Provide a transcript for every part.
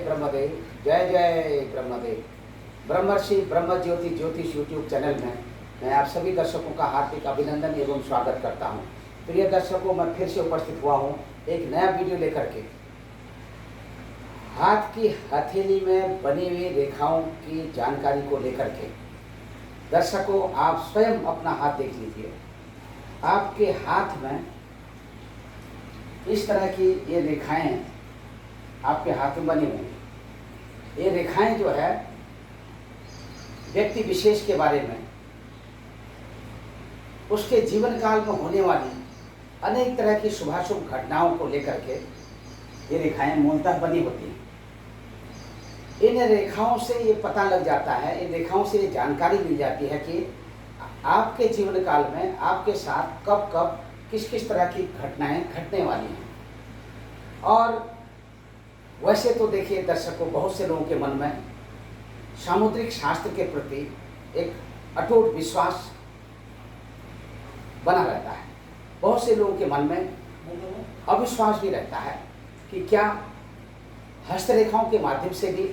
ब्रह्मदेव, जय जय ब्रह्मदेव। ब्रह्मर्षि ब्रह्म ज्योति ज्योतिष यूट्यूब चैनल में मैं आप सभी दर्शकों का हार्दिक अभिनंदन एवं स्वागत करता हूं। प्रिय दर्शकों, मैं फिर से उपस्थित हुआ हूं एक नया वीडियो लेकर के। हाथ की हथेली में बनी हुई रेखाओं की जानकारी को लेकर के। दर्शकों, आप स्वयं अपना हाथ देख लीजिए। आपके हाथ में इस तरह की ये रेखाएं आपके हाथ में बनी हुई हैं। ये रेखाएं जो है व्यक्ति विशेष के बारे में, उसके जीवन काल में होने वाली अनेक तरह की शुभाशुभ घटनाओं को लेकर के ये रेखाएं मूलतः बनी होती हैं। इन रेखाओं से ये पता लग जाता है, इन रेखाओं से ये जानकारी मिल जाती है कि आपके जीवन काल में आपके साथ कब कब किस किस तरह की घटनाएं घटने वाली हैं। और वैसे तो देखिए दर्शकों, बहुत से लोगों के मन में सामुद्रिक शास्त्र के प्रति एक अटूट विश्वास बना रहता है। बहुत से लोगों के मन में अविश्वास भी रहता है कि क्या हस्तरेखाओं के माध्यम से भी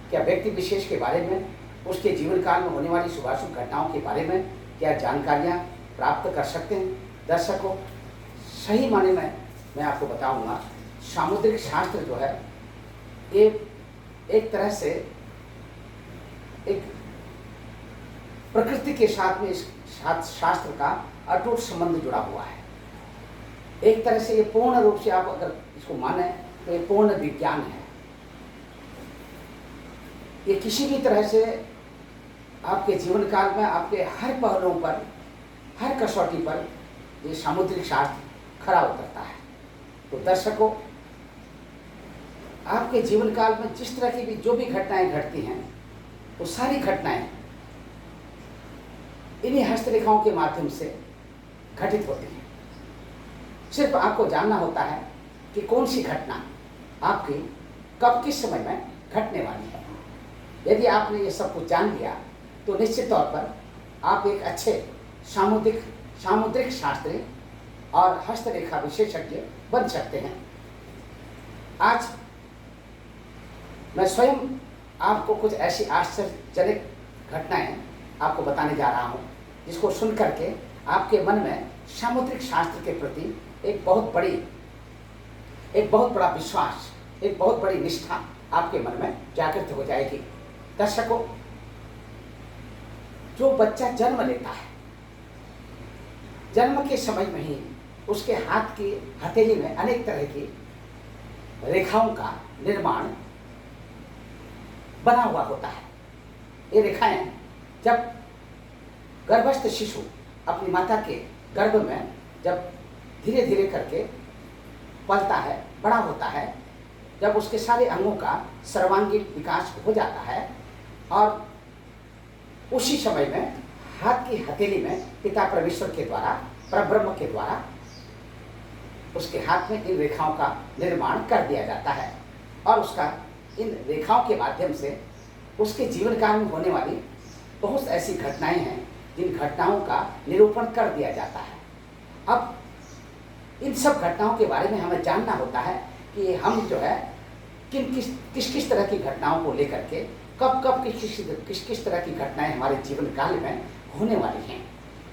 क्या व्यक्ति विशेष के बारे में, उसके जीवन काल में होने वाली शुभाशुभ घटनाओं के बारे में क्या जानकारियां प्राप्त कर सकते हैं। दर्शकों, सही माने में मैं आपको बताऊंगा, सामुद्रिक शास्त्र जो है एक तरह से एक प्रकृति के साथ में इस शास्त्र का अटूट संबंध जुड़ा हुआ है। एक तरह से ये पूर्ण रूप से आप अगर इसको माने तो ये पूर्ण विज्ञान है। ये किसी भी तरह से आपके जीवन काल में आपके हर पहलुओं पर, हर कसौटी पर ये सामुद्रिक शास्त्र खरा उतरता है। तो दर्शकों, आपके जीवन काल में जिस तरह की भी जो भी घटनाएं घटती हैं, वो सारी घटनाएं इन्हीं हस्तरेखाओं के माध्यम से घटित होती हैं। सिर्फ आपको जानना होता है कि कौन सी घटना आपकी कब किस समय में घटने वाली है। यदि आपने ये सब कुछ जान लिया तो निश्चित तौर पर आप एक अच्छे सामुद्रिक शास्त्री और हस्तरेखा विशेषज्ञ बन सकते हैं। आज मैं स्वयं आपको कुछ ऐसी आश्चर्यजनक घटनाएं आपको बताने जा रहा हूं, जिसको सुन करके आपके मन में सामुद्रिक शास्त्र के प्रति एक बहुत बड़ा विश्वास, एक बहुत बड़ी निष्ठा आपके मन में जागृत हो जाएगी। दर्शकों, जो बच्चा जन्म लेता है, जन्म के समय में ही उसके हाथ की हथेली में अनेक तरह की रेखाओं का निर्माण बना हुआ होता है। ये रेखाएं जब गर्भस्थ शिशु अपनी माता के गर्भ में जब धीरे धीरे करके पलता है, बड़ा होता है, जब उसके सारे अंगों का सर्वांगीण विकास हो जाता है, और उसी समय में हाथ की हथेली में पिता परमेश्वर के द्वारा, परब्रह्म के द्वारा उसके हाथ में इन रेखाओं का निर्माण कर दिया जाता है। और उसका इन रेखाओं के माध्यम से उसके जीवन काल में होने वाली बहुत ऐसी घटनाएं हैं जिन घटनाओं का निरूपण कर दिया जाता है। अब इन सब घटनाओं के बारे में हमें जानना होता है कि हम जो है किस किस तरह की घटनाओं को लेकर के कब कब किस किस तरह की घटनाएं हमारे जीवन काल में होने वाली हैं।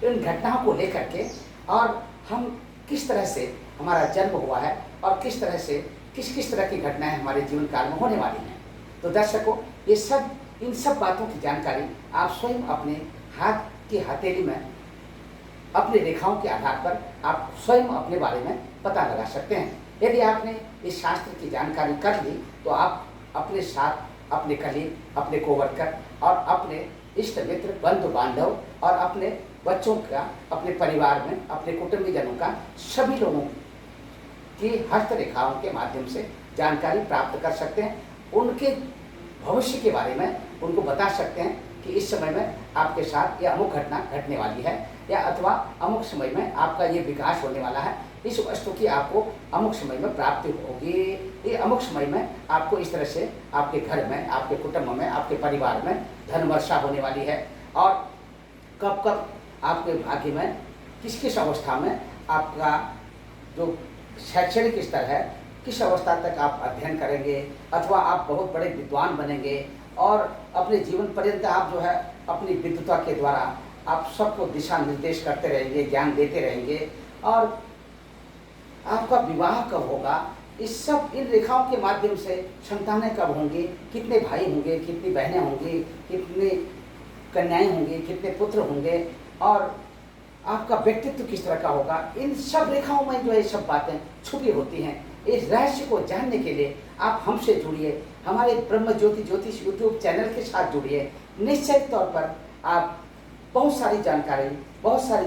इन घटनाओं को लेकर के और हम किस तरह से हमारा जन्म हुआ है और किस तरह से किस तरह की घटनाएं हमारे जीवन काल में होने वाली हैं। तो दर्शकों, इन सब बातों की जानकारी आप स्वयं अपने हाथ की हथेली में अपनी रेखाओं के आधार पर आप स्वयं अपने बारे में पता लगा सकते हैं। यदि आपने इस शास्त्र की जानकारी कर ली तो आप अपने साथ अपने कलीग, अपने कोवर्कर और अपने इष्ट मित्र, बंधु बांधव और अपने बच्चों का, अपने परिवार में, अपने कुटुंबीजनों का, सभी लोगों की हस्तरेखाओं के माध्यम से जानकारी प्राप्त कर सकते हैं। उनके भविष्य के बारे में उनको बता सकते हैं कि इस समय में आपके साथ ये अमुक घटना घटने वाली है, या अथवा अमुक समय में आपका ये विकास होने वाला है, इस वस्तु की आपको अमुक समय में प्राप्ति होगी, ये अमुक समय में आपको इस तरह से आपके घर में, आपके कुटुंब में, आपके परिवार में धन वर्षा होने वाली है, और कब कब आपके भाग्य में किस किस अवस्था में आपका जो शैक्षणिक स्तर है, किस अवस्था तक आप अध्ययन करेंगे, अथवा आप बहुत बड़े विद्वान बनेंगे और अपने जीवन पर्यंत आप जो है अपनी विद्वता के द्वारा आप सबको दिशा निर्देश करते रहेंगे, ज्ञान देते रहेंगे। और आपका विवाह कब होगा, इस सब इन रेखाओं के माध्यम से संतानें कब होंगी, कितने भाई होंगे, कितनी बहनें होंगी, कितनी कन्याएं होंगी, कितने पुत्र होंगे, और आपका व्यक्तित्व किस तरह का होगा, इन सब रेखाओं में जो है सब बातें छुपी होती हैं। इस रहस्य को जानने के लिए आप हमसे जुड़िए, हमारे ब्रह्म ज्योति ज्योतिष यूट्यूब चैनल के साथ जुड़िए। निश्चित तौर पर आप बहुत सारी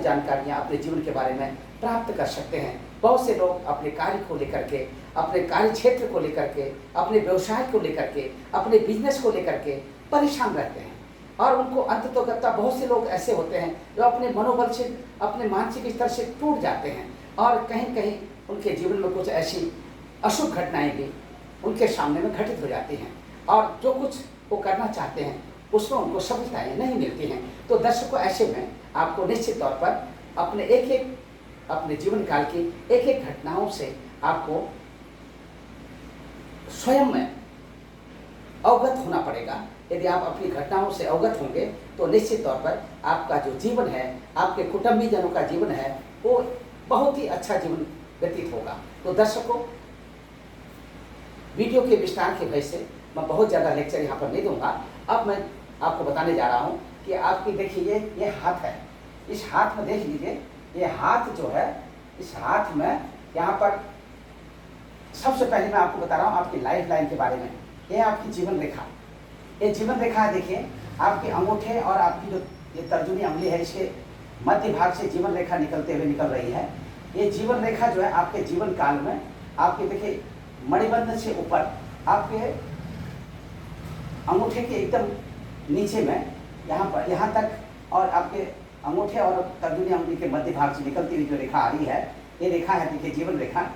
जानकारियाँ अपने जीवन के बारे में प्राप्त कर सकते हैं। बहुत से लोग अपने कार्य को लेकर के, अपने कार्य क्षेत्र को लेकर के, अपने व्यवसाय को लेकर के, अपने बिजनेस को लेकर के परेशान रहते हैं, और उनको अंततोगत्वा बहुत से लोग ऐसे होते हैं जो अपने मनोबल से, अपने मानसिक स्तर से टूट जाते हैं, और कहीं कहीं उनके जीवन में कुछ ऐसी अशुभ घटनाएं भी उनके सामने में घटित हो जाती हैं, और जो कुछ वो करना चाहते हैं उसमें उनको सफलताएँ नहीं मिलती हैं। तो दर्शकों, ऐसे में आपको निश्चित तौर पर अपने जीवन काल की एक एक घटनाओं से आपको स्वयं में अवगत होना पड़ेगा। यदि आप अपनी घटनाओं से अवगत होंगे तो निश्चित तौर पर आपका जो जीवन है, आपके कुटुंबीजनों का जीवन है, वो बहुत ही अच्छा जीवन व्यतीत होगा। तो दर्शकों, वीडियो के विस्तार की वजह से मैं बहुत ज़्यादा लेक्चर यहाँ पर नहीं दूंगा। अब मैं आपको बताने जा रहा हूँ कि आपकी देखिए ये हाथ है, इस हाथ में देख लीजिए, ये हाथ जो है, इस हाथ में यहाँ पर सबसे पहले मैं आपको बता रहा हूँ आपकी लाइफ लाइन के बारे में। ये आपकी जीवन रेखा, ये जीवन रेखा है। देखिए आपके अंगूठे और आपकी जो ये तर्जुनी अंगुली है, इसके मध्य भाग से जीवन रेखा निकलते हुए निकल रही है। ये जीवन रेखा जो है आपके जीवन काल में, आपके देखिए मणिबंध से ऊपर आपके अंगूठे के एकदम नीचे में यहाँ पर, यहाँ तक, और आपके अंगूठे और तर्जुनी अंगुली के मध्य भाग से निकलती हुई जो रेखा आ रही है, ये रेखा है देखिए जीवन रेखा।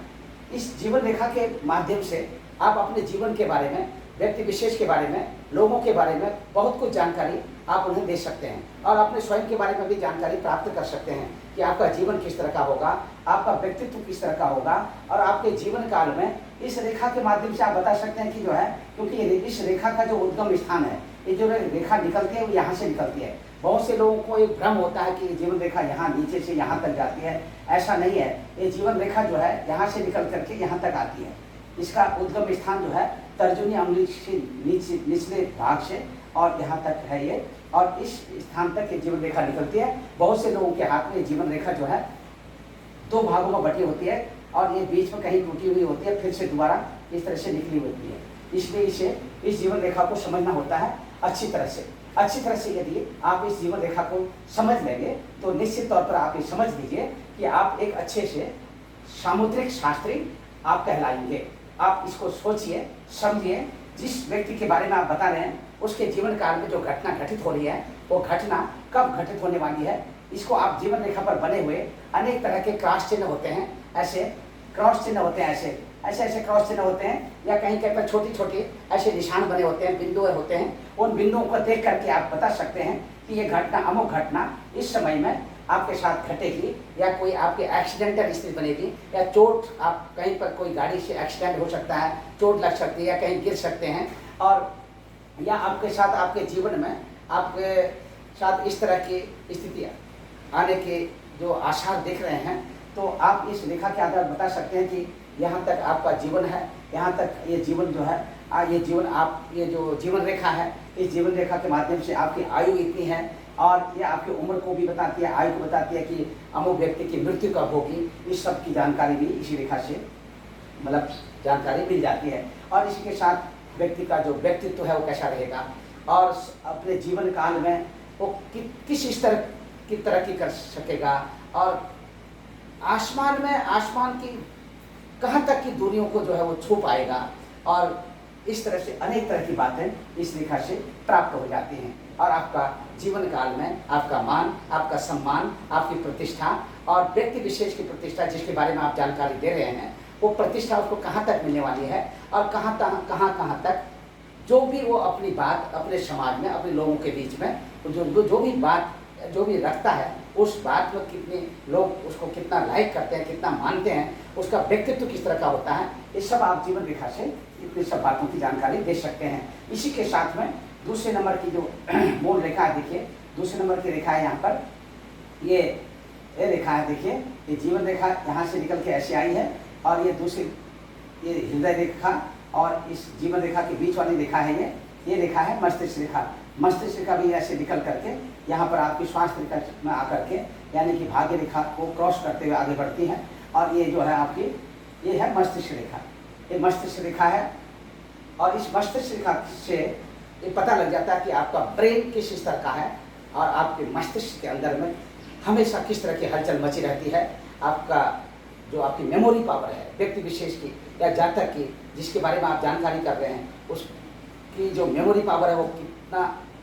इस जीवन रेखा के माध्यम से आप अपने जीवन के बारे में, व्यक्ति विशेष के बारे में, लोगों के बारे में बहुत कुछ जानकारी आप उन्हें दे सकते हैं, और अपने स्वयं के बारे में भी जानकारी प्राप्त कर सकते हैं कि आपका जीवन किस तरह का होगा, आपका व्यक्तित्व किस तरह का होगा। और आपके जीवन काल में इस रेखा के माध्यम से आप बता सकते हैं कि जो है, क्योंकि इस रेखा का जो उद्गम स्थान है, ये जो रेखा निकलती है वो यहाँ से निकलती है। बहुत से लोगों को एक भ्रम होता है कि जीवन रेखा यहाँ नीचे से यहाँ तक जाती है, ऐसा नहीं है। ये जीवन रेखा जो है यहाँ से निकल करके यहाँ तक आती है। इसका उद्गम स्थान जो है तर्जुनी अंगुली से निचले भाग से और यहाँ तक है ये, और इस स्थान तक ये जीवन रेखा निकलती है। बहुत से लोगों के हाथ में जीवन रेखा जो है दो भागों में बटी होती है, और ये बीच में कहीं टूटी हुई होती है, फिर से दोबारा इस तरह से निकली होती है। इसलिए इसे, इस जीवन रेखा को समझना होता है अच्छी तरह से। यदि आप इस जीवन रेखा को समझ लेंगे तो निश्चित तौर पर आप ये समझ लीजिए कि आप एक अच्छे से सामुद्रिक शास्त्री आप कहलाएंगे। आप इसको सोचिए, समझिए। जिस व्यक्ति के बारे में आप बता रहे हैं उसके जीवन काल में जो घटना घटित हो रही है, वो घटना कब घटित होने वाली है, इसको आप जीवन रेखा पर बने हुए अनेक तरह के क्रॉस चिन्ह होते हैं, ऐसे क्रॉस चिन्ह होते हैं, ऐसे क्रॉस चिन्ह होते हैं, या कहीं कहीं पर छोटी छोटी ऐसे निशान बने होते हैं, बिंदु होते हैं। उन बिंदुओं को देख करके आप बता सकते हैं कि ये घटना, अमुक घटना इस समय में आपके साथ घटेगी, या कोई आपके एक्सीडेंटल स्थिति बनेगी, या चोट, आप कहीं पर कोई गाड़ी से एक्सीडेंट हो सकता है, चोट लग सकती है, या कहीं गिर सकते हैं, और या आपके साथ, आपके जीवन में आपके साथ इस तरह की स्थिति आने के जो आसार देख रहे हैं, तो आप इस रेखा के आधार बता सकते हैं कि यहाँ तक आपका जीवन है, यहाँ तक ये जीवन जो है, ये जीवन, आप ये जो जीवन रेखा है, इस जीवन रेखा के माध्यम से आपकी आयु इतनी है, और ये आपकी उम्र को भी बताती है, आयु को बताती है कि अमुक व्यक्ति की मृत्यु कब होगी। इस सब की जानकारी भी इसी रेखा से मतलब जानकारी मिल जाती है। और इसी के साथ व्यक्ति का जो व्यक्तित्व है वो कैसा रहेगा, और अपने जीवन काल में वो किस स्तर की तरक्की कर सकेगा, और आसमान की कहाँ तक की दूरियों को जो है वो छू पाएगा। और इस तरह से अनेक तरह की बातें इस रेखा से प्राप्त हो जाती हैं, और आपका जीवन काल में आपका मान, आपका सम्मान, आपकी प्रतिष्ठा, और व्यक्ति विशेष की प्रतिष्ठा जिसके बारे में आप जानकारी दे रहे हैं, वो प्रतिष्ठा उसको कहाँ तक मिलने वाली है, और कहाँ तक जो भी वो अपनी बात अपने समाज में, अपने लोगों के बीच में जो भी बात जो भी रखता है, उस बात में कितने लोग उसको कितना लाइक करते हैं, कितना मानते हैं, उसका व्यक्तित्व किस तरह का होता है, ये सब आप जीवन रेखा से इतनी सब बातों की जानकारी दे सकते हैं। इसी के साथ में दूसरे नंबर की जो मूल रेखा है, देखिए दूसरे नंबर की रेखा है यहाँ पर, ये रेखा है, देखिए ये जीवन रेखा यहाँ से निकल के ऐसे आई है, और ये दूसरी ये हृदय रेखा और इस जीवन रेखा के बीच वाली रेखा है, ये रेखा है मस्तिष्क रेखा। मस्तिष्क रेखा भी ऐसे निकल करके यहाँ पर आपकी स्वास्थ्य रेखा में आकर के यानी कि भाग्य रेखा को क्रॉस करते हुए आगे बढ़ती है, और ये जो है आपकी ये है मस्तिष्क रेखा, ये मस्तिष्क रेखा है। और इस मस्तिष्क रेखा से ये पता लग जाता है कि आपका ब्रेन किस स्तर का है, और आपके मस्तिष्क के अंदर में हमेशा किस तरह की हलचल मची रहती है। आपका जो आपकी मेमोरी पावर है व्यक्ति विशेष की या जातक की, जिसके बारे में आप जानकारी कर रहे हैं, उसकी जो मेमोरी पावर है वो कितना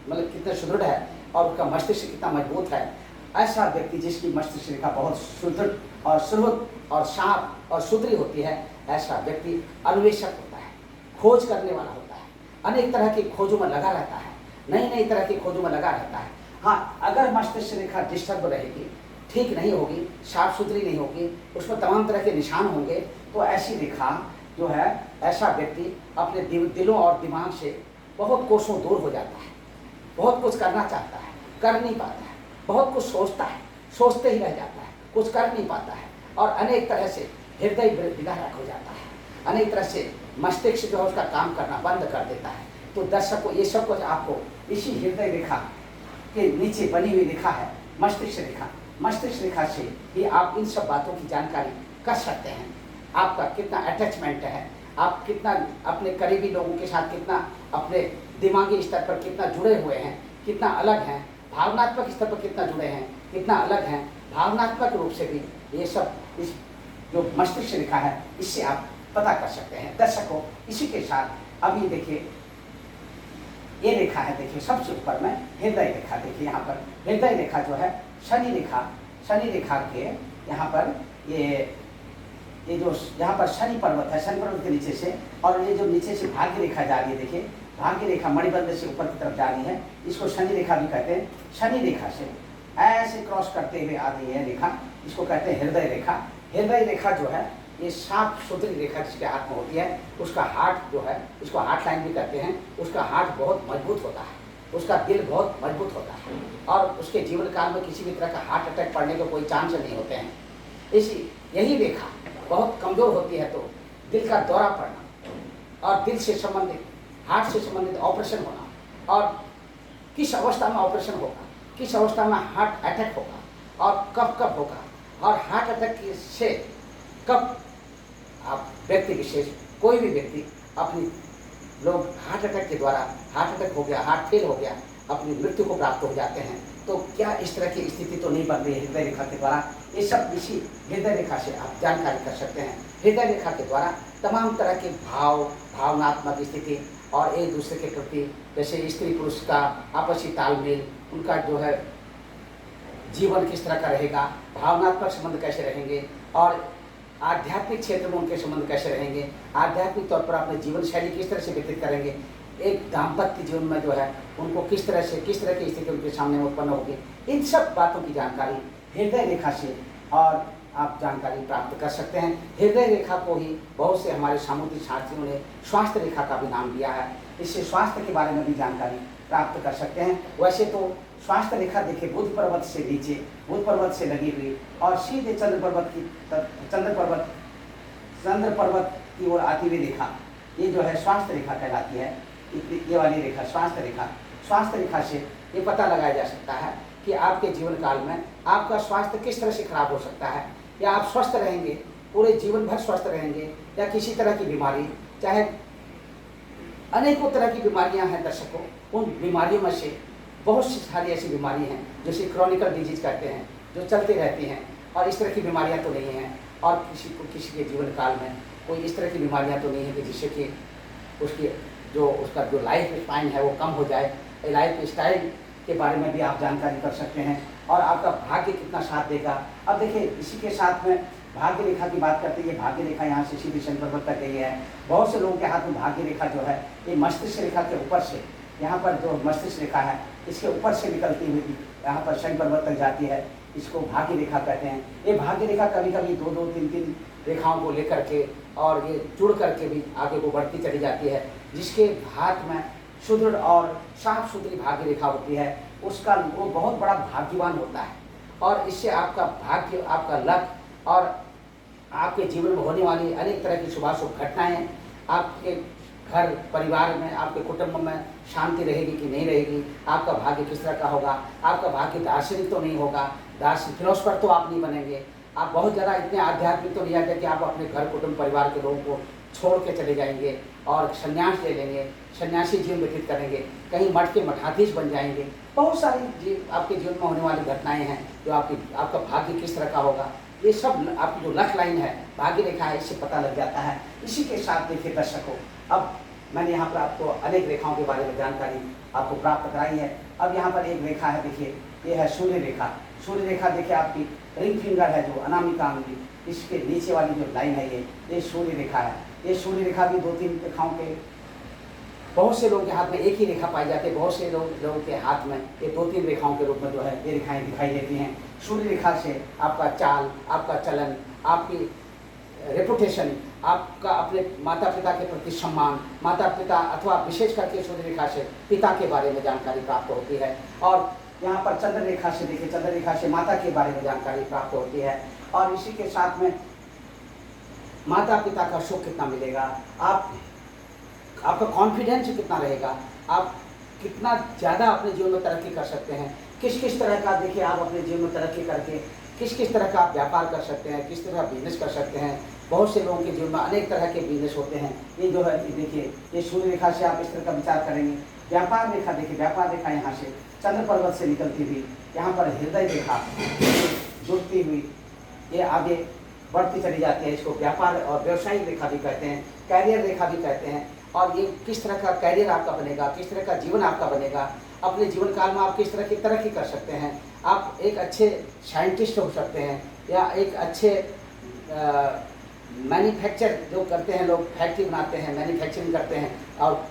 मतलब कितना सुदृढ़ है और उसका मस्तिष्क कितना मजबूत है। ऐसा व्यक्ति जिसकी मस्तिष्क रेखा बहुत सुदृढ़ और सुरहुत और शार्प और सुधरी होती है, ऐसा व्यक्ति अन्वेषक होता है, खोज करने वाला होता है, अनेक तरह की खोजों में लगा रहता है, नई नई तरह की खोजों में लगा रहता है। हाँ, अगर मस्तिष्क रेखा डिस्टर्ब रहेगी, ठीक नहीं होगी, साफ सुथरी नहीं होगी, उसमें तमाम तरह के निशान होंगे, तो ऐसी रेखा जो है ऐसा व्यक्ति अपने दिलों और दिमाग से बहुत कोसों दूर हो जाता है, बहुत कुछ करना चाहता है, कर नहीं पाता है, बहुत कुछ सोचता है, सोचते ही रह जाता है, कुछ कर नहीं पाता है, और अनेक तरह से हृदय विदारक हो जाता है, अनेक तरह से मस्तिष्क जो है उसका काम करना बंद कर देता है। तो दर्शकों, ये सब कुछ आपको इसी हृदय रेखा के नीचे बनी हुई रेखा है मस्तिष्क रेखा। मस्तिष्क रेखा से ही आप इन सब बातों की जानकारी कर सकते हैं। आपका कितना अटैचमेंट है, आप कितना अपने करीबी लोगों के साथ कितना अपने दिमागी स्तर पर कितना जुड़े हुए हैं, कितना अलग हैं, भावनात्मक स्तर पर कितना जुड़े हैं, कितना अलग हैं, भावनात्मक रूप से भी ये सब इस जो मस्तिष्क रेखा है इससे आप पता कर सकते हैं। दर्शकों, इसी के साथ अभी देखिए ये रेखा है, देखिए सबसे ऊपर में हृदय रेखा। देखिए यहाँ पर हृदय रेखा जो है शनि रेखा के यहाँ पर ये जो यहाँ पर शनि पर्वत है, शनि पर्वत के नीचे से, और ये जो नीचे से भाग्य रेखा जा रही है, देखिए भाग्य रेखा मणिबंध से ऊपर की तरफ जा रही है, इसको शनि रेखा भी कहते हैं। शनि रेखा से ऐसे क्रॉस करते हुए आ रही है रेखा, इसको कहते हैं हृदय रेखा। हृदय रेखा जो है ये साफ सुथरी रेखा जिसके हाथ में होती है, उसका हार्ट जो है, इसको हार्ट लाइन भी कहते हैं, उसका हार्ट बहुत मजबूत होता है, उसका दिल बहुत मजबूत होता है, और उसके जीवन काल में किसी भी तरह का हार्ट अटैक पड़ने के कोई चांस नहीं होते हैं। यही रेखा बहुत कमज़ोर होती है तो दिल का दौरा पड़ना और दिल से संबंधित, हार्ट से संबंधित ऑपरेशन होना, और किस अवस्था में ऑपरेशन होगा, किस अवस्था में हार्ट अटैक होगा और कब होगा, और हार्ट अटैक से कब आप व्यक्ति विशेष कोई भी व्यक्ति अपनी लोग हार्ट अटैक के द्वारा हार्ट अटैक हो गया, हार्ट फेल हो गया, अपनी मृत्यु को प्राप्त हो जाते हैं। तो क्या इस तरह की स्थिति तो नहीं बन रही है हृदय रेखा के द्वारा? ये सब इसी हृदय रेखा से आप जानकारी कर सकते हैं। हृदय रेखा के द्वारा तमाम तरह के भावनात्मक स्थिति और एक दूसरे के प्रति, जैसे स्त्री पुरुष का आपसी तालमेल, उनका जो है जीवन किस तरह का रहेगा, भावनात्मक संबंध कैसे रहेंगे, और आध्यात्मिक क्षेत्र में उनके संबंध कैसे रहेंगे, आध्यात्मिक तौर पर अपने जीवन शैली किस तरह से व्यतीत करेंगे, एक दाम्पत्य जीवन में जो है उनको किस तरह की स्थिति उनके सामने उत्पन्न होगी, इन सब बातों की जानकारी हृदय रेखा से और आप जानकारी प्राप्त कर सकते हैं। हृदय रेखा को ही बहुत से हमारे सामुद्रिक शास्त्रियों ने स्वास्थ्य रेखा का भी नाम दिया है। इससे स्वास्थ्य के बारे में भी जानकारी प्राप्त कर सकते हैं। वैसे तो स्वास्थ्य रेखा देखिए बुध पर्वत से नीचे, बुध पर्वत से लगी हुई और सीधे चंद्र पर्वत की ओर आती हुई रेखा, ये जो है स्वास्थ्य रेखा कहलाती है। ये वाली रेखा स्वास्थ्य रेखा से ये पता लगाया जा सकता है कि आपके जीवन काल में आपका स्वास्थ्य किस तरह से खराब हो सकता है, या आप स्वस्थ रहेंगे, पूरे जीवन भर स्वस्थ रहेंगे, या किसी तरह की बीमारी, चाहे अनेकों तरह की बीमारियां हैं दर्शकों, उन बीमारियों में से बहुत सी सारी ऐसी बीमारी हैं जिसे क्रॉनिकल डिजीज कहते हैं, जो चलती रहती हैं, और इस तरह की बीमारियां तो नहीं हैं, और किसी के जीवन काल में कोई इस तरह की बीमारियां तो नहीं है कि जिससे कि उसका जो लाइफ स्पाइन है वो कम हो जाए। लाइफ स्टाइल के बारे में भी आप जानकारी कर सकते हैं, और आपका भाग्य कितना साथ देगा। अब देखिए इसी के साथ में भाग्य रेखा की बात करते हैं। भाग्य रेखा यहाँ से सीधी शनि पर्वत तक गई है। बहुत से लोगों के हाथ में भाग्य रेखा जो है ये मस्तिष्क रेखा के ऊपर से, यहाँ पर जो मस्तिष्क रेखा है इसके ऊपर से निकलती हुई यहाँ पर शनि पर्वत तक जाती है। इसको भाग्य रेखा कहते हैं। ये भाग्य रेखा कभी कभी 2-2, 3-3 रेखाओं को लेकर के और ये जुड़ करके भी आगे को बढ़ती चली जाती है। जिसके हाथ में सुदृढ़ और साफ सुथरी भाग्य रेखा होती है, उसका वो बहुत बड़ा भाग्यवान होता है। और इससे आपका भाग्य, आपका लक और आपके जीवन में होने वाली अनेक तरह की शुभाशुभ घटनाएं, आपके घर परिवार में, आपके कुटुंब में शांति रहेगी कि नहीं रहेगी, आपका भाग्य किस तरह का होगा, आपका भाग्य दार्शनिक तो नहीं होगा, दार्शनिक फिलोसफर तो आप नहीं बनेंगे, आप बहुत ज़्यादा इतने आध्यात्मिक तो नहीं आते कि आप अपने घर कुटुंब परिवार के लोगों को छोड़ के चले जाएंगे और संन्यास ले लेंगे, सन्यासी जीवन व्यतीत करेंगे, कहीं मठ के मठाधीश बन जाएंगे। बहुत सारी आपके जीवन में होने वाली घटनाएं हैं जो आपका भाग्य किस तरह का होगा, ये सब आपकी जो लक लाइन है, भाग्य रेखा है, इससे पता लग जाता है। इसी के साथ देखिए दर्शकों, अब मैंने यहाँ पर आपको अनेक रेखाओं के बारे में जानकारी आपको प्राप्त कराई है। अब यहाँ पर एक रेखा है, देखिए ये है सूर्य रेखा। सूर्य रेखा देखिए आपकी रिंग फिंगर है जो अनामिका अंगुली, इसके नीचे वाली जो लाइन है ये सूर्य रेखा है। ये सूर्य रेखा भी 2-3 रेखाओं के, बहुत से लोगों के हाथ में एक ही रेखा पाई जाती है, बहुत से लोगों के हाथ में ये 2-3 रेखाओं के रूप में जो है ये रेखाएं दिखाई देती हैं। सूर्य रेखा से आपका चाल, आपका चलन, आपकी रेपुटेशन, आपका अपने माता पिता के प्रति सम्मान, माता पिता अथवा विशेष करके सूर्य रेखा से पिता के बारे में जानकारी प्राप्त होती है। और यहाँ पर चंद्र रेखा से देखिए, चंद्र रेखा से माता के बारे में जानकारी प्राप्त होती है। और इसी के साथ में माता पिता का सुख कितना मिलेगा, आपका कॉन्फिडेंस कितना रहेगा, आप कितना ज़्यादा अपने जीवन में तरक्की कर सकते हैं, किस किस तरह का देखिए आप अपने जीवन में तरक्की करके किस किस तरह का आप व्यापार कर सकते हैं, किस तरह बिजनेस कर सकते हैं। बहुत से लोगों के जीवन में अनेक तरह के बिजनेस होते हैं। ये जो है देखिए, ये सूर्य रेखा से आप इस तरह का विचार करेंगे। व्यापार रेखा देखिए, व्यापार रेखा यहाँ से चंद्र पर्वत से निकलती हुई यहाँ पर हृदय रेखा जुड़ती हुई ये आगे बढ़ती चली जाती है। इसको व्यापार और व्यवसायिक रेखा भी कहते हैं, कैरियर रेखा भी कहते हैं। और ये किस तरह का कैरियर आपका बनेगा, किस तरह का जीवन आपका बनेगा, अपने जीवन काल में आप किस तरह की तरक्की कर सकते हैं। आप एक अच्छे साइंटिस्ट हो सकते हैं, या एक अच्छे मैन्युफैक्चर जो करते हैं लोग, फैक्ट्री बनाते हैं, मैन्युफैक्चरिंग करते हैं, और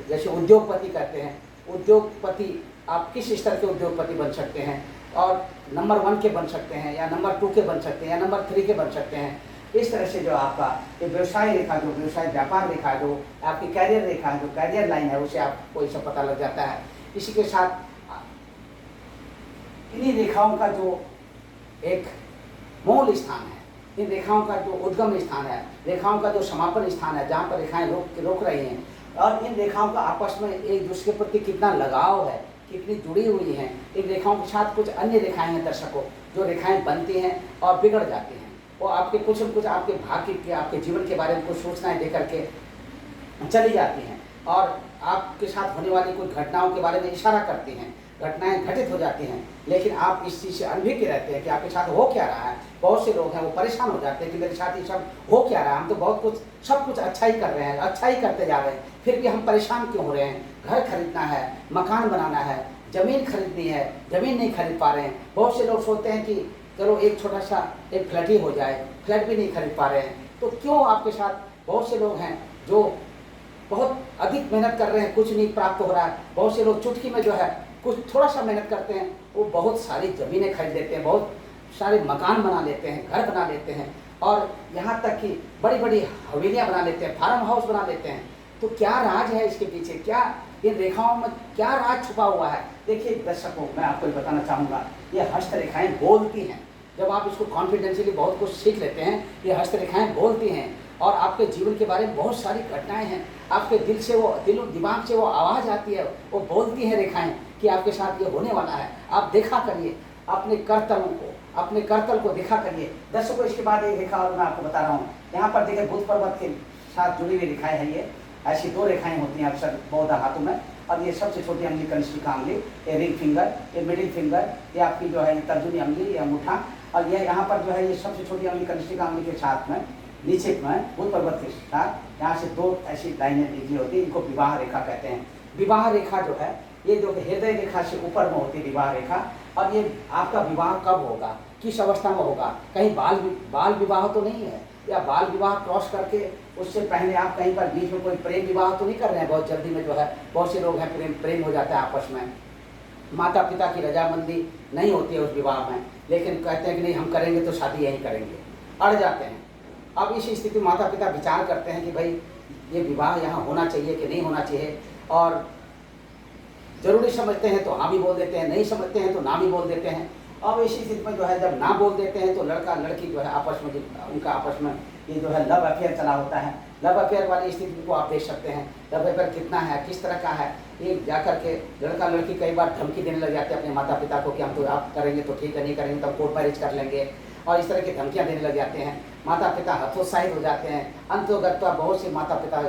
जैसे उद्योगपति करते हैं, उद्योगपति आप किस स्तर के उद्योगपति बन सकते हैं, और नंबर 1 के बन सकते हैं, या नंबर 2 के बन सकते हैं, या नंबर 3 के बन सकते हैं। इस तरह से जो आपका ये व्यवसाय रेखा, जो व्यवसाय व्यापार रेखा, जो आपकी कैरियर रेखा है, जो कैरियर लाइन है, उसे आपको ये सब पता लग जाता है। इसी के साथ इन्हीं रेखाओं का जो एक मूल स्थान है, इन रेखाओं का जो उद्गम स्थान है, रेखाओं का जो समापन स्थान है, जहाँ पर रेखाएं रोक रही हैं, और इन रेखाओं का आपस में एक दूसरे के प्रति कितना लगाव है, कितनी जुड़ी हुई हैं। इन रेखाओं के साथ कुछ अन्य रेखाएं हैं दर्शकों, जो रेखाएं बनती हैं और बिगड़ जाती हैं। वो आपके कुछ न कुछ आपके भाग्य के, आपके जीवन के बारे में कुछ सूचनाएं दे करके चली जाती हैं, और आपके साथ होने वाली कुछ घटनाओं के बारे में इशारा करती हैं। घटनाएं घटित हो जाती हैं, लेकिन आप इस चीज़ से अनभिज्ञ रहते हैं कि आपके साथ हो क्या रहा है। बहुत से लोग हैं वो परेशान हो जाते हैं कि मेरे साथ ये सब हो क्या रहा है, हम तो बहुत कुछ, सब कुछ अच्छा ही कर रहे हैं, अच्छा ही करते जा रहे हैं, फिर भी हम परेशान क्यों हो रहे हैं। घर खरीदना है, मकान बनाना है, ज़मीन खरीदनी है, ज़मीन नहीं खरीद पा रहे हैं। बहुत से लोग सोचते हैं कि चलो एक छोटा सा एक फ्लैट ही हो जाए, फ्लैट भी नहीं खरीद पा रहे हैं। तो क्यों आपके साथ बहुत से लोग हैं जो बहुत अधिक मेहनत कर रहे हैं, कुछ नहीं प्राप्त हो रहा है। बहुत से लोग चुटकी में जो है कुछ थोड़ा सा मेहनत करते हैं, वो बहुत सारी ज़मीनें खरीद लेते हैं, बहुत सारे मकान बना लेते हैं, घर बना लेते हैं, और यहाँ तक कि बड़ी बड़ी हवेलियाँ बना लेते हैं, फार्म हाउस बना लेते हैं। तो क्या राज है इसके पीछे, क्या इन रेखाओं में क्या राज छुपा हुआ है। देखिए दर्शकों, मैं आपको बताना चाहूँगा, ये हस्तरेखाएँ बोलती हैं। जब आप इसको कॉन्फिडेंशियली बहुत कुछ सीख लेते हैं, ये हस्तरेखाएँ बोलती हैं, और आपके जीवन के बारे में बहुत सारी घटनाएं हैं। आपके दिल से वो दिमाग से वो आवाज़ आती है, वो बोलती हैं रेखाएं कि आपके साथ ये होने वाला है। आप देखा करिए अपने करतल को देखा करिए। दर्शकों, इसके बाद एक रेखा और मैं आपको बता रहा हूँ। यहाँ पर देखिए बुध पर्वत के साथ जुड़ी हुई रेखाएं हैं। ये ऐसी 2 रेखाएं होती हैं अक्सर बौद्ध हाथों में, और ये सबसे छोटी अंगुली कनिष्ठिका अंगुली, ये रिंग फिंगर, ये मिडिल फिंगर, ये आपकी जो है ये तर्जुनी अंगुली, ये अंगूठा, और ये यहाँ पर जो है ये सबसे छोटी अंगुली कनिष्ठिका अंगुली के साथ में नीचे में बुध पर्वत के साथ यहाँ से 2 ऐसी लाइनें निकली होती हैं। इनको विवाह रेखा कहते हैं। विवाह रेखा जो है ये जो हृदय रेखा से ऊपर में होती है विवाह रेखा। और ये आपका विवाह कब होगा, किस अवस्था में होगा, कहीं बाल विवाह तो नहीं है, या बाल विवाह क्रॉस करके उससे पहले आप कहीं पर बीच में कोई प्रेम विवाह तो नहीं कर रहे हैं। बहुत जल्दी में जो है बहुत से लोग हैं प्रेम हो जाता है आपस में, माता पिता की रजामंदी नहीं होती है उस विवाह में, लेकिन कहते हैं कि नहीं हम करेंगे तो शादी यहीं करेंगे, अड़ जाते हैं। अब इस स्थिति में माता पिता विचार करते हैं कि भाई ये विवाह यहाँ होना चाहिए कि नहीं होना चाहिए, और जरूरी समझते हैं तो हाँ भी बोल देते हैं, नहीं समझते हैं तो ना भी बोल देते हैं। अब इसी स्थिति में जो है जब ना बोल देते हैं तो लड़का लड़की जो है आपस में उनका आपस में ये जो है लव अफेयर चला होता है। लव अफेयर वाली स्थिति को आप देख सकते हैं। लव अफेयर कितना है, किस तरह का है, ये जाकर के लड़का लड़की कई बार धमकी देने लग जाते हैं अपने माता पिता को कि हम तो आप करेंगे तो ठीक है, नहीं करेंगे तो हम कोर्ट मैरिज कर लेंगे, और इस तरह की धमकियाँ देने लग जाते हैं। माता पिता हतोत्साहित हो जाते हैं। अंतोगत्वा बहुत से माता पिता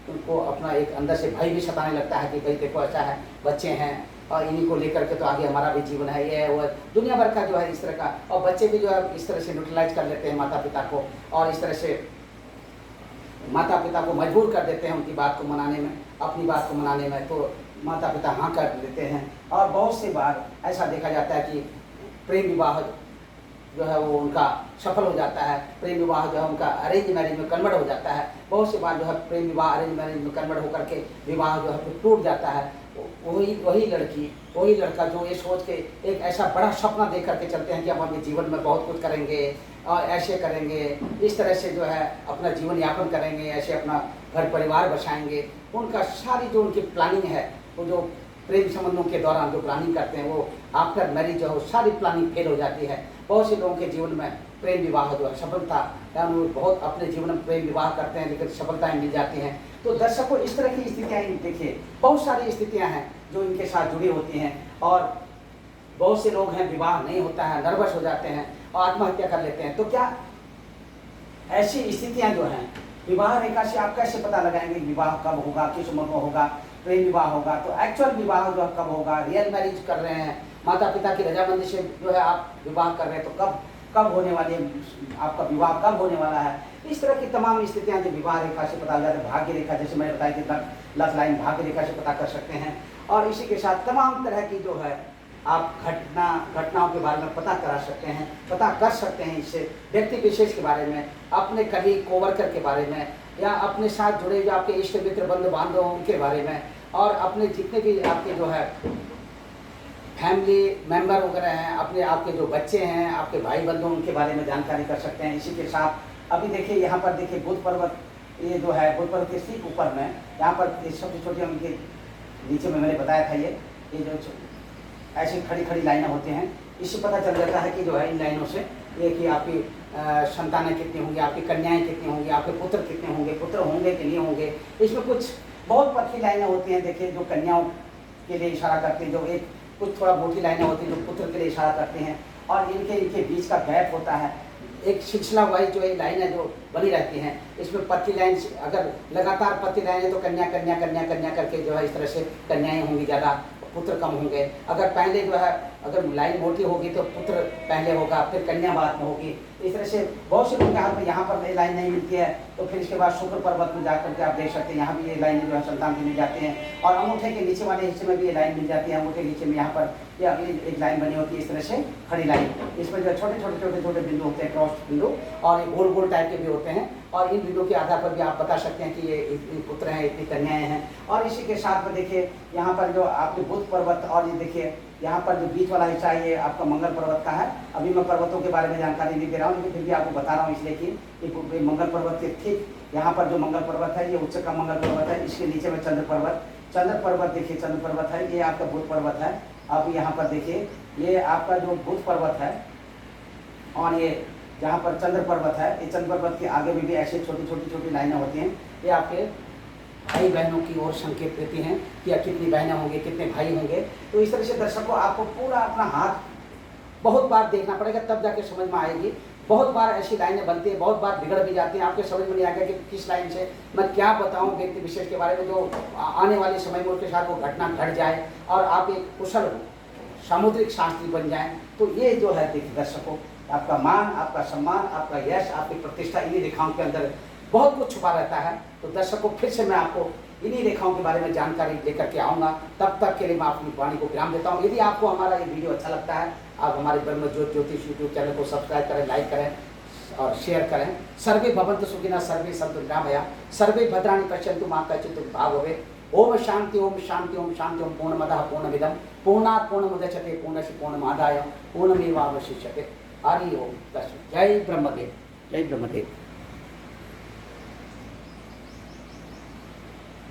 उनको अपना एक अंदर से भय भी सताने लगता है कि भाई देखो ऐसा है, बच्चे हैं और इन्हीं को लेकर के तो आगे हमारा भी जीवन है, ये है वो है, दुनिया भर का जो है इस तरह का। और बच्चे भी जो है इस तरह से न्यूट्रलाइज कर लेते हैं माता पिता को, और इस तरह से माता पिता को मजबूर कर देते हैं उनकी बात को मनाने में, अपनी बात को मनाने में। तो माता पिता हाँ कर देते हैं। और बहुत सी बार ऐसा देखा जाता है कि प्रेम विवाह जो है वो उनका सफल हो जाता है, प्रेम विवाह जो है उनका अरेंज मैरिज में कन्वर्ट हो जाता है। बहुत सी बार जो है प्रेम विवाह अरेंज मैरिज में कन्वर्ट होकर के विवाह जो है टूट जाता है। वही लड़की वही लड़का जो ये सोच के एक ऐसा बड़ा सपना देख करके चलते हैं कि हम अपने जीवन में बहुत कुछ करेंगे और ऐसे करेंगे, इस तरह से जो है अपना जीवन यापन करेंगे, ऐसे अपना घर परिवार बसाएंगे। उनका सारी जो उनकी प्लानिंग है, वो जो प्रेम संबंधों के दौरान जो प्लानिंग करते हैं, वो आफ्टर मैरिज जो है सारी प्लानिंग फेल हो जाती है। बहुत से लोगों के जीवन में प्रेम विवाह जो है सफलता, यानी वो बहुत अपने जीवन में प्रेम विवाह करते हैं लेकिन सफलताएं मिल जाती हैं। तो दर्शकों इस तरह की स्थितियाँ देखिए, बहुत सारी स्थितियाँ हैं जो इनके साथ जुड़ी होती हैं। और बहुत से लोग हैं विवाह नहीं होता है, नर्वस हो जाते हैं और आत्महत्या कर लेते हैं। तो क्या ऐसी स्थितियाँ जो हैं, विवाह रेखा से आप कैसे पता लगाएंगे विवाह कब होगा, किस उम्र में होगा, प्रेम विवाह होगा, तो एक्चुअल विवाह जो है कब होगा, रियल मैरिज कर रहे हैं, माता पिता की रजामंदी से जो है आप विवाह कर रहे हैं, तो कब होने वाली है, आपका विवाह कब होने वाला है। इस तरह की तमाम स्थितियां जो विवाह रेखा से पता लग जाती है। भाग्य रेखा जैसे मैंने बताया कि लव लाइन भाग्य रेखा से पता कर सकते हैं। और इसी के साथ तमाम तरह की जो है आप घटनाओं के बारे में पता करा सकते हैं, पता कर सकते हैं इससे व्यक्ति विशेष के बारे में, अपने कलीग कोवर्कर के बारे में, या अपने साथ जुड़े जो आपके इष्ट मित्र बंधु बांधव उनके बारे में, और अपने जितने भी आपके जो है फैमिली मेंबर वगैरह हैं, अपने आपके जो बच्चे हैं, आपके भाई बंधु, उनके बारे में जानकारी कर सकते हैं। इसी के साथ अभी देखिए यहाँ पर देखिए बुध पर्वत, ये जो है बुध पर्वत के ठीक ऊपर में यहाँ पर छोटे छोटे उनके नीचे में मैंने बताया था, ये जो ऐसी खड़ी खड़ी लाइनें होती हैं, इससे पता चल जाता है कि जो है इन लाइनों से ये कि आपकी संतानें कितनी होंगी, आपकी कन्याएं कितनी होंगी, आपके पुत्र कितने होंगे, पुत्र होंगे कि नहीं होंगे। इसमें कुछ बहुत पतली लाइनें होती हैं देखिए जो कन्याओं के लिए इशारा करती हैं, जो एक कुछ थोड़ा मोटी लाइनें होती हैं जो पुत्र के लिए इशारा करती हैं, और इनके बीच का गैप होता है, एक सिलसिला वाइज जो है लाइनें जो बनी रहती हैं। इसमें पतली लाइन अगर लगातार पतली लाइन है तो कन्या कन्या कन्या कन्या करके जो है इस तरह से कन्याएं होंगी ज़्यादा, पुत्र कम होंगे। अगर पहले जो है अगर लाइन मोटी होगी तो पुत्र पहले होगा, फिर कन्या बाद में होगी। इस तरह से बहुत से लोग यहाँ पर लाइन नहीं मिलती है, तो फिर इसके बाद शुक्र पर्वत में जाकर के आप देख सकते हैं, यहाँ भी ये लाइन जो है संतान की मिल जाती हैं। और अंगूठे के नीचे वाले हिस्से में भी ये लाइन मिल जाती है, अंगूठे के नीचे में यहाँ पर या एक लाइन बनी होती है इस तरह से खड़ी लाइन। इसमें जो छोटे छोटे छोटे छोटे बिंदु होते हैं, क्रॉस बिंदु, और ये गोल गोल टाइप के भी होते हैं, और इन बिंदु के आधार पर भी आप बता सकते हैं कि ये इतने पुत्र हैं, इतनी कन्याएं हैं। और इसी के साथ में देखिए यहाँ पर जो आपके बुध पर्वत, और ये देखिए यहाँ पर जो बीच वाला हिस्सा है ये आपका मंगल पर्वत का है। अभी मैं पर्वतों के बारे में जानकारी नहीं दे रहा हूँ, लेकिन फिर भी आपको बता रहा हूँ इसलिए कि ये मंगल पर्वत के ठीक यहाँ पर जो मंगल पर्वत है, ये उच्च का मंगल पर्वत है। इसके नीचे में चंद्र पर्वत देखिए, चंद्र पर्वत है, ये आपका बुध पर्वत है। अब यहाँ पर देखिए ये आपका जो बुध पर्वत है, और ये जहाँ पर चंद्र पर्वत है, ये चंद्र पर्वत के आगे में भी ऐसे छोटी छोटी छोटी लाइनें होती हैं। ये आपके भाई बहनों की ओर संकेत देती हैं कि कितनी बहनें होंगी, कितने भाई होंगे। तो इस तरह से दर्शकों आपको पूरा अपना हाथ बहुत बार देखना पड़ेगा, तब जाके समझ में आएगी। बहुत बार ऐसी लाइनें बनती हैं, बहुत बार बिगड़ भी जाती हैं, आपके समझ में नहीं आएगा कि किस लाइन से मैं क्या बताऊं व्यक्ति विशेष के बारे में, जो आने वाले समय में उसके साथ वो घटना घट जाए और आप एक कुशल सामुद्रिक शास्त्री बन जाएं। तो ये जो है देखिए दर्शकों, आपका मान, आपका सम्मान, आपका यश, आपकी प्रतिष्ठा इन्हीं रेखाओं के अंदर बहुत कुछ छुपा रहता है। तो दर्शकों फिर से मैं आपको इन्हीं रेखाओं के बारे में जानकारी लेकर के आऊँगा। तब तक के लिए मैं अपनी वाणी को विराम देता हूँ। यदि आपको हमारा ये वीडियो अच्छा लगता है, आप हमारे ब्रह्म ज्योतिष यूट्यूब चैनल को सब्सक्राइब करें, लाइक करें और शेयर करें। सर्वे भवन्तु सुखिनः, सर्वे सन्तु निरामया, सर्वे भद्राणि पश्यन्तु मा कश्चित् दुःखभाग् भवेत्। ओम शांति ओम शांति ओम शांति ओम पूर्णमदः पूर्णमिदं पूर्णात् पूर्णमुदच्यते पूर्णस्य पूर्णमादाय पूर्णमेवावशिष्यते। हरि ओम तस्मै। जय ब्रह्मदेव, जय ब्रह्मदेव।